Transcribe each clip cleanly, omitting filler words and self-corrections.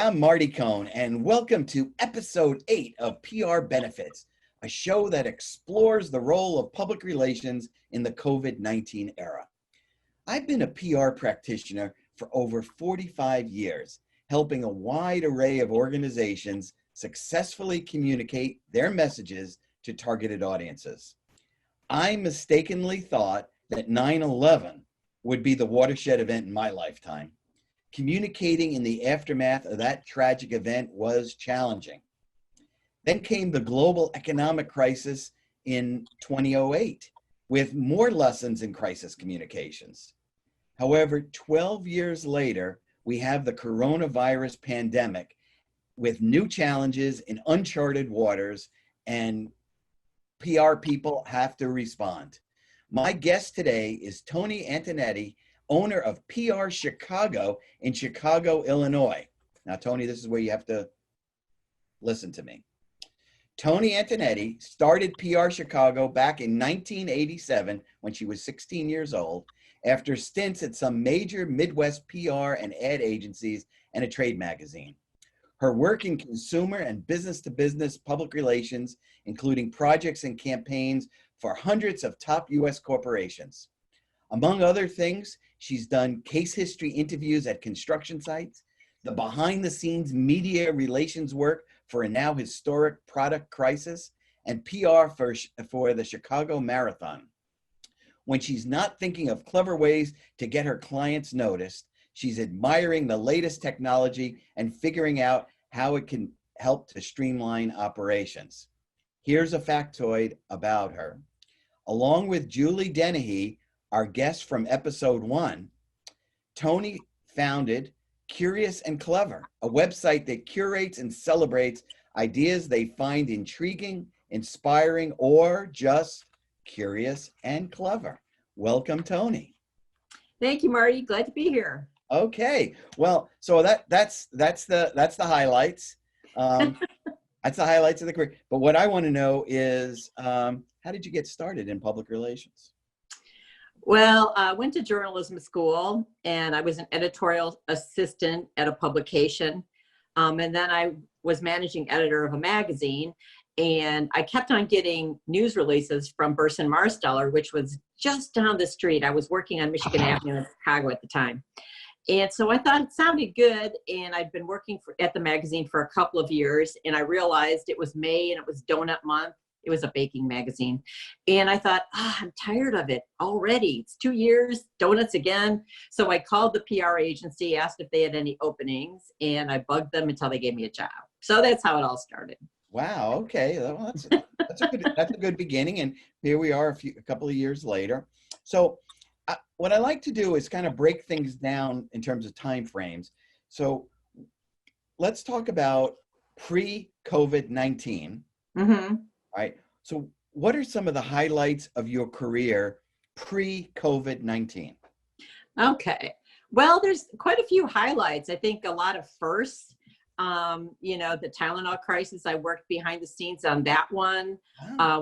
I'm Marty Cohn, and welcome to episode 8 of PR Benefits, a show that explores the role of public relations in the COVID-19 era. I've been a PR practitioner for over 45 years, helping a wide array of organizations successfully communicate their messages to targeted audiences. I mistakenly thought that 9/11 would be the watershed event in my lifetime. Communicating in the aftermath of that tragic event was challenging. Then came the global economic crisis in 2008, with more lessons in crisis communications. However, 12 years later, we have the coronavirus pandemic with new challenges in uncharted waters, and PR people have to respond. My guest today is Toni Antonetti, owner of PR Chicago in Chicago, Illinois. Now, Toni, this is where you have to listen to me. Toni Antonetti started PR Chicago back in 1987 when she was 16 years old, after stints at some major Midwest PR and ad agencies and a trade magazine. Her work in consumer and business-to-business public relations, including projects and campaigns for hundreds of top U.S. corporations. Among other things, she's done case history interviews at construction sites, the behind-the-scenes media relations work for a now historic product crisis, and PR for the Chicago Marathon. When she's not thinking of clever ways to get her clients noticed, she's admiring the latest technology and figuring out how it can help to streamline operations. Here's a factoid about her. Along with Julie Dennehy, our guest from episode 1, Toni founded Curious and Clever, a website that curates and celebrates ideas they find intriguing, inspiring, or just curious and clever. Welcome, Toni. Thank you, Marty. Glad to be here. Okay. Well, so that's the highlights. That's the highlights of the career. But what I want to know is, how did you get started in public relations? Well, I went to journalism school, and I was an editorial assistant at a publication. And then I was managing editor of a magazine, and I kept on getting news releases from Burson Marsteller, which was just down the street. I was working on Michigan Avenue in Chicago at the time. And so I thought it sounded good, and I'd been working at the magazine for a couple of years, and I realized it was May and it was donut month. It was a baking magazine. And I thought, I'm tired of it already. It's 2 years, donuts again. So I called the PR agency, asked if they had any openings, and I bugged them until they gave me a job. So that's how it all started. Wow. Okay. Well, that's a good beginning. And here we are a couple of years later. So what I like to do is kind of break things down in terms of time frames. So let's talk about pre-COVID-19. Mm-hmm. All right. So what are some of the highlights of your career pre-COVID-19? Okay. Well, there's quite a few highlights. I think a lot of firsts. The Tylenol crisis, I worked behind the scenes on that one,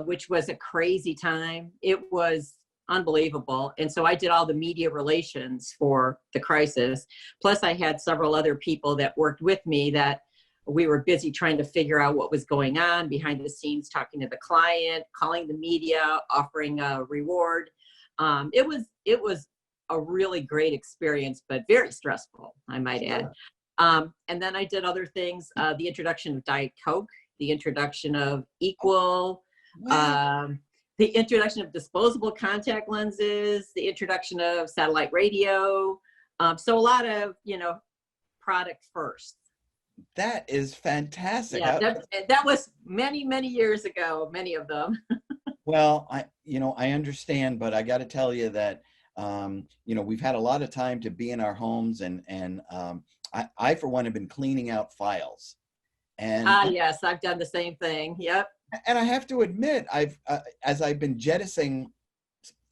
which was a crazy time. It was unbelievable. And so I did all the media relations for the crisis. Plus I had several other people that worked with me that we were busy trying to figure out what was going on behind the scenes, talking to the client, calling the media, offering a reward. It was a really great experience, but very stressful, I might add. And then I did other things, the introduction of Diet Coke, the introduction of Equal, the introduction of disposable contact lenses, the introduction of satellite radio. So a lot of, product first. That is fantastic. Yeah, that was many, many years ago, many of them. Well, I understand, but I got to tell you that, we've had a lot of time to be in our homes, and I, for one, have been cleaning out files. And yes, I've done the same thing. Yep. And I have to admit, as I've been jettisoning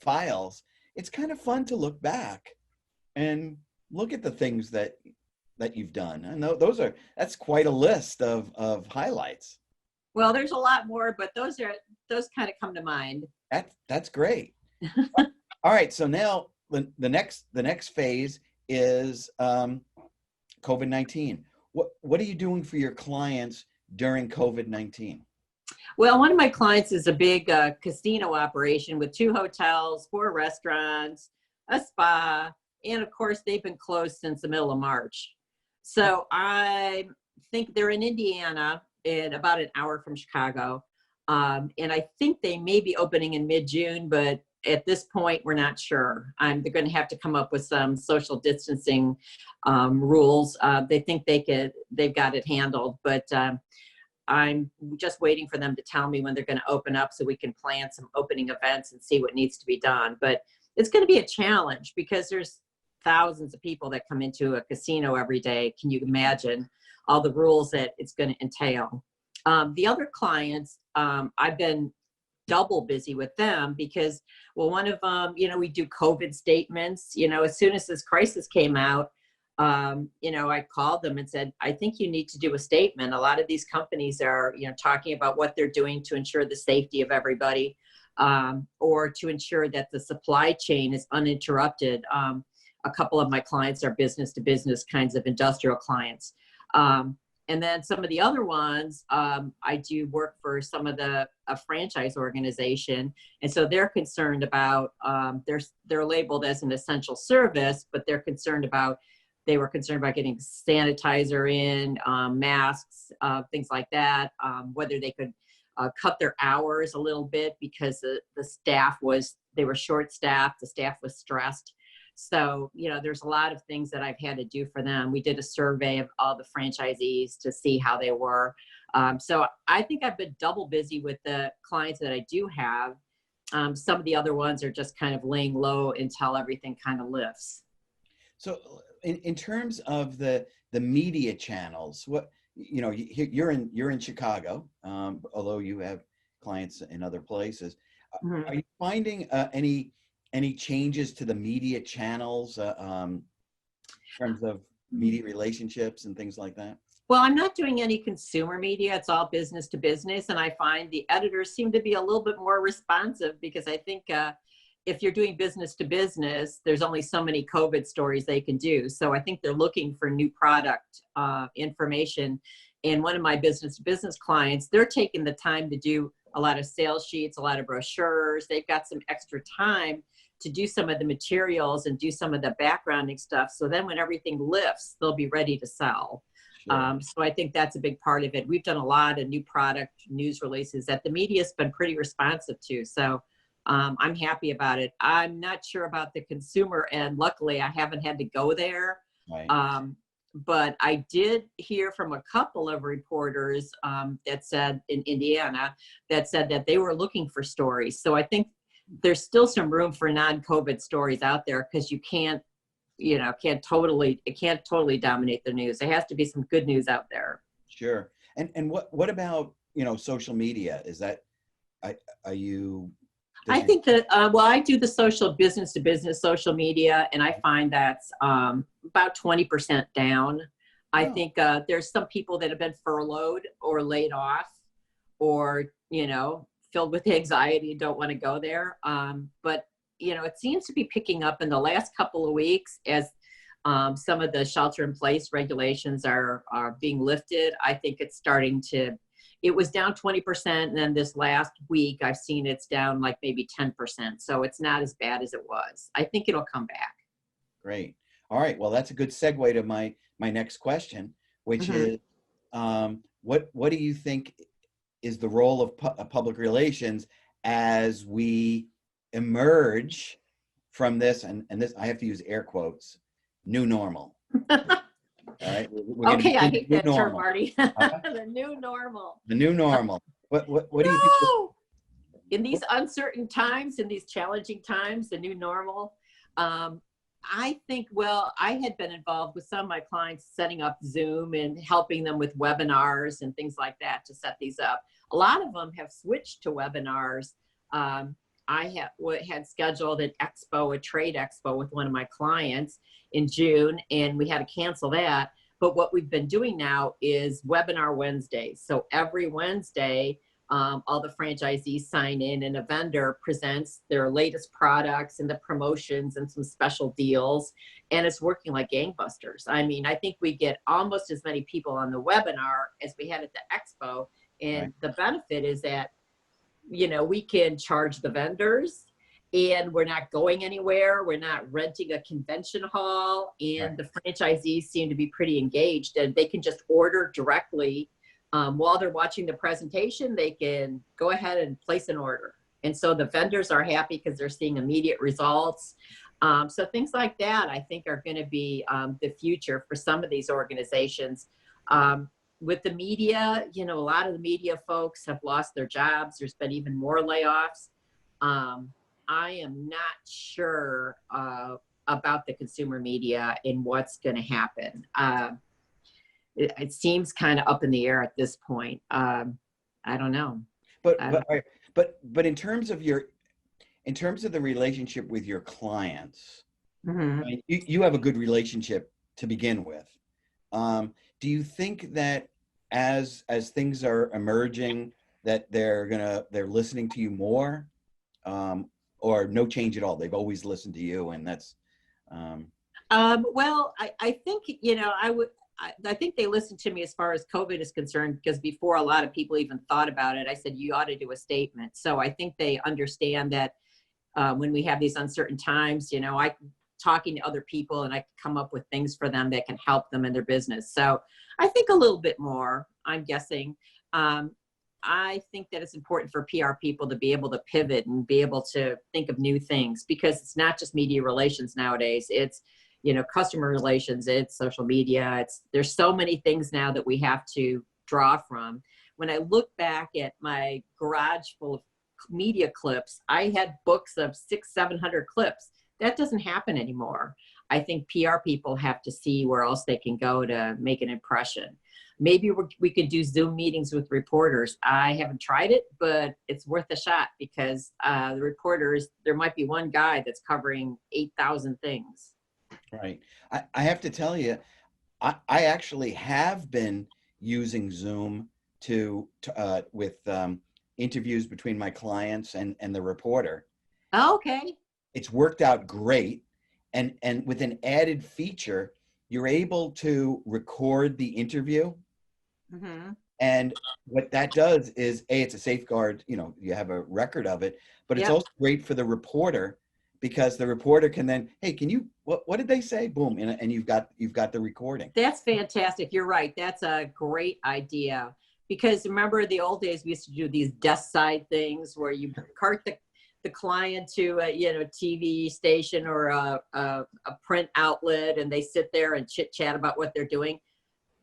files, it's kind of fun to look back and look at the things that you've done. I know that's quite a list of highlights. Well, there's a lot more, but those kind of come to mind. That's great. All right, so now the next phase is COVID-19. what are you doing for your clients during COVID-19? Well, one of my clients is a big casino operation with 2 hotels, 4 restaurants, a spa, and of course they've been closed since the middle of March. So I think they're in Indiana, in about an hour from Chicago. And I think they may be opening in mid-June, but at this point, we're not sure. They're going to have to come up with some social distancing rules. They think they've got it handled, but I'm just waiting for them to tell me when they're going to open up so we can plan some opening events and see what needs to be done. But it's going to be a challenge because there's thousands of people that come into a casino every day. Can you imagine all the rules that it's going to entail? The other clients, I've been double busy with them because, well, one of them, we do COVID statements. As soon as this crisis came out, I called them and said, I think you need to do a statement. A lot of these companies are, talking about what they're doing to ensure the safety of everybody, or to ensure that the supply chain is uninterrupted. A couple of my clients are business to business kinds of industrial clients. And then some of the other ones, I do work for some of a franchise organization. And so they're concerned about, they're labeled as an essential service, but they were concerned about getting sanitizer in, masks, things like that, whether they could cut their hours a little bit because the staff they were short staffed, the staff was stressed. So, there's a lot of things that I've had to do for them. We did a survey of all the franchisees to see how they were. So I think I've been double busy with the clients that I do have. Some of the other ones are just kind of laying low until everything kind of lifts. So in terms of the media channels, you're in Chicago, although you have clients in other places. Mm-hmm. Are you finding any changes to the media channels in terms of media relationships and things like that? Well, I'm not doing any consumer media. It's all business to business. And I find the editors seem to be a little bit more responsive because I think if you're doing business to business, there's only so many COVID stories they can do. So I think they're looking for new product information. And one of my business to business clients, they're taking the time to do a lot of sales sheets, a lot of brochures. They've got some extra time to do some of the materials and do some of the backgrounding stuff. So then when everything lifts, they'll be ready to sell. Sure. So I think that's a big part of it. We've done a lot of new product news releases that the media's been pretty responsive to. So I'm happy about it. I'm not sure about the consumer end. Luckily, I haven't had to go there. Right. But I did hear from a couple of reporters that said in Indiana that said that they were looking for stories. So I think there's still some room for non-COVID stories out there because you can't totally dominate the news. There has to be some good news out there. Sure. And what about, social media? Is that, are you? I think that, I do the social business to business social media, and I find that's about 20% down. I think there's some people that have been furloughed or laid off or, filled with anxiety and don't want to go there. But, it seems to be picking up in the last couple of weeks as some of the shelter in place regulations are being lifted. I think it's starting to. It was down 20%, and then this last week, I've seen it's down like maybe 10%. So it's not as bad as it was. I think it'll come back. Great. All right. Well, that's a good segue to my next question, which is, what do you think is the role of public relations as we emerge from this, and this, I have to use air quotes, new normal? All right. Okay, I hate that term, Marty. The new normal. The new normal. What do you think? In these uncertain times, in these challenging times, the new normal. I think, I had been involved with some of my clients setting up Zoom and helping them with webinars and things like that to set these up. A lot of them have switched to webinars. I had scheduled a trade expo with one of my clients in June, and we had to cancel that. But what we've been doing now is webinar Wednesdays. So every Wednesday, All the franchisees sign in and a vendor presents their latest products and the promotions and some special deals. And it's working like gangbusters. I mean, I think we get almost as many people on the webinar as we had at the expo. And Right. the benefit is that, you know, we can charge the vendors and we're not going anywhere. We're not renting a convention hall, and Right. the franchisees seem to be pretty engaged, and they can just order directly. While they're watching the presentation, they can go ahead and place an order. And so the vendors are happy because they're seeing immediate results. So things like that, I think, are going to be the future for some of these organizations. With the media, you know, a lot of the media folks have lost their jobs. There's been even more layoffs. I am not sure about the consumer media and what's going to happen. It seems kind of up in the air at this point. I don't know. But in terms of the relationship with your clients, Mm-hmm. I mean, you have a good relationship to begin with. Do you think that as things are emerging, that they're listening to you more, or no change at all? They've always listened to you, and that's. Well, I think, you know, I think they listened to me as far as COVID is concerned, because before a lot of people even thought about it, I said, you ought to do a statement. So I think they understand that when we have these uncertain times, you know, I talking to other people and I can come up with things for them that can help them in their business. So I think a little bit more, I'm guessing. I think that it's important for PR people to be able to pivot and be able to think of new things, because it's not just media relations nowadays. It's, you know, customer relations, it's social media. There's so many things now that we have to draw from. When I look back at my garage full of media clips, I had books of 600-700 clips. That doesn't happen anymore. I think PR people have to see where else they can go to make an impression. Maybe we could do Zoom meetings with reporters. I haven't tried it, but it's worth a shot, because the reporters, there might be one guy that's covering 8,000 things. Right. I have to tell you, I actually have been using Zoom with interviews between my clients and the reporter. Oh, okay. It's worked out great. And with an added feature, you're able to record the interview. Mm-hmm. And what that does is, it's a safeguard, you know, you have a record of it, but it's Yep. also great for the reporter, because the reporter can then, hey, can you, what did they say? Boom. And you've got the recording. That's fantastic. You're right. That's a great idea. Because remember the old days, we used to do these desk side things where you cart the client to a, you know, TV station or a print outlet, and they sit there and chit chat about what they're doing.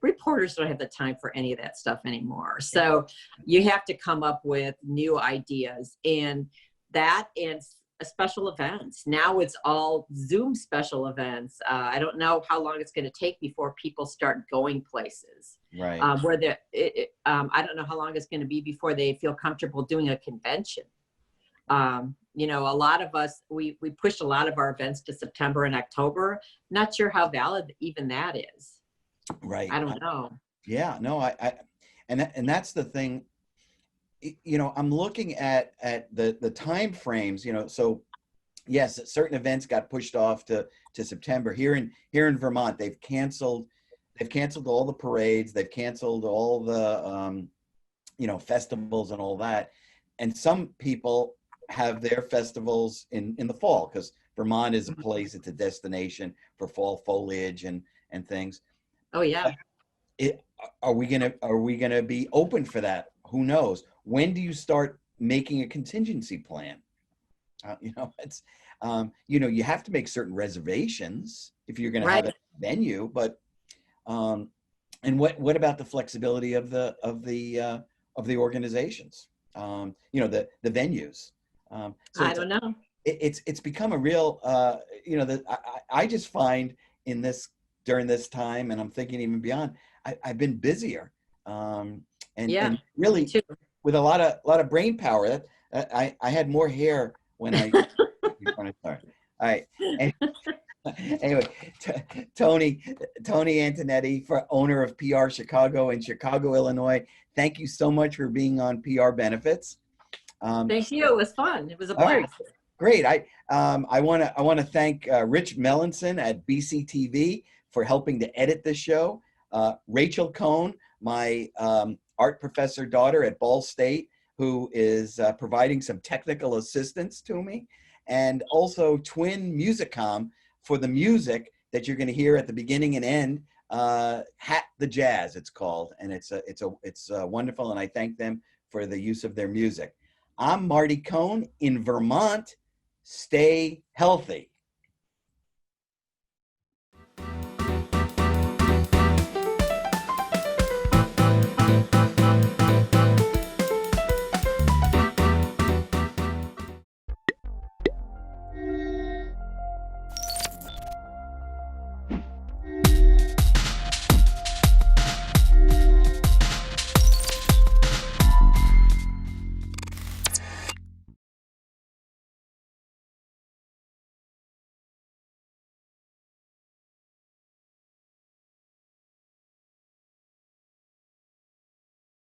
Reporters don't have the time for any of that stuff anymore. So you have to come up with new ideas, and special events. Now it's all Zoom special events. I don't know how long it's going to take before people start going places. Right. I don't know how long it's going to be before they feel comfortable doing a convention. You know, a lot of us, we pushed a lot of our events to September and October. Not sure how valid even that is. Right. I don't know. Yeah, no, and that's the thing. You know, I'm looking at the time frames, you know, so yes, certain events got pushed off to September. Here in Vermont, they've canceled all the parades, they've canceled all the you know, festivals and all that. And some people have their festivals in the fall, because Vermont is a place, it's a destination for fall foliage and things. Oh yeah. Are we gonna be open for that? Who knows? When do you start making a contingency plan? You know, it's you know, you have to make certain reservations if you're gonna have a venue, but and what about the flexibility of the organizations? You know, the venues. So I don't know. It's become a real you know, that I just find during this time, and I'm thinking even beyond, I've been busier, and really with a lot of brain power. I had more hair when I. Sorry. All right. Anyway, Toni Antonetti, for owner of PR Chicago in Chicago, Illinois. Thank you so much for being on PR Benefits. Thank you. It was fun. It was a All right, blast. great. I want to thank Rich Melanson at BCTV for helping to edit this show. Rachel Cohn, my art professor daughter at Ball State, who is providing some technical assistance to me, and also Twin Musicom for the music that you're going to hear at the beginning and end. Hat the Jazz, it's called, and it's wonderful, and I thank them for the use of their music. I'm Marty Cohn in Vermont. Stay healthy.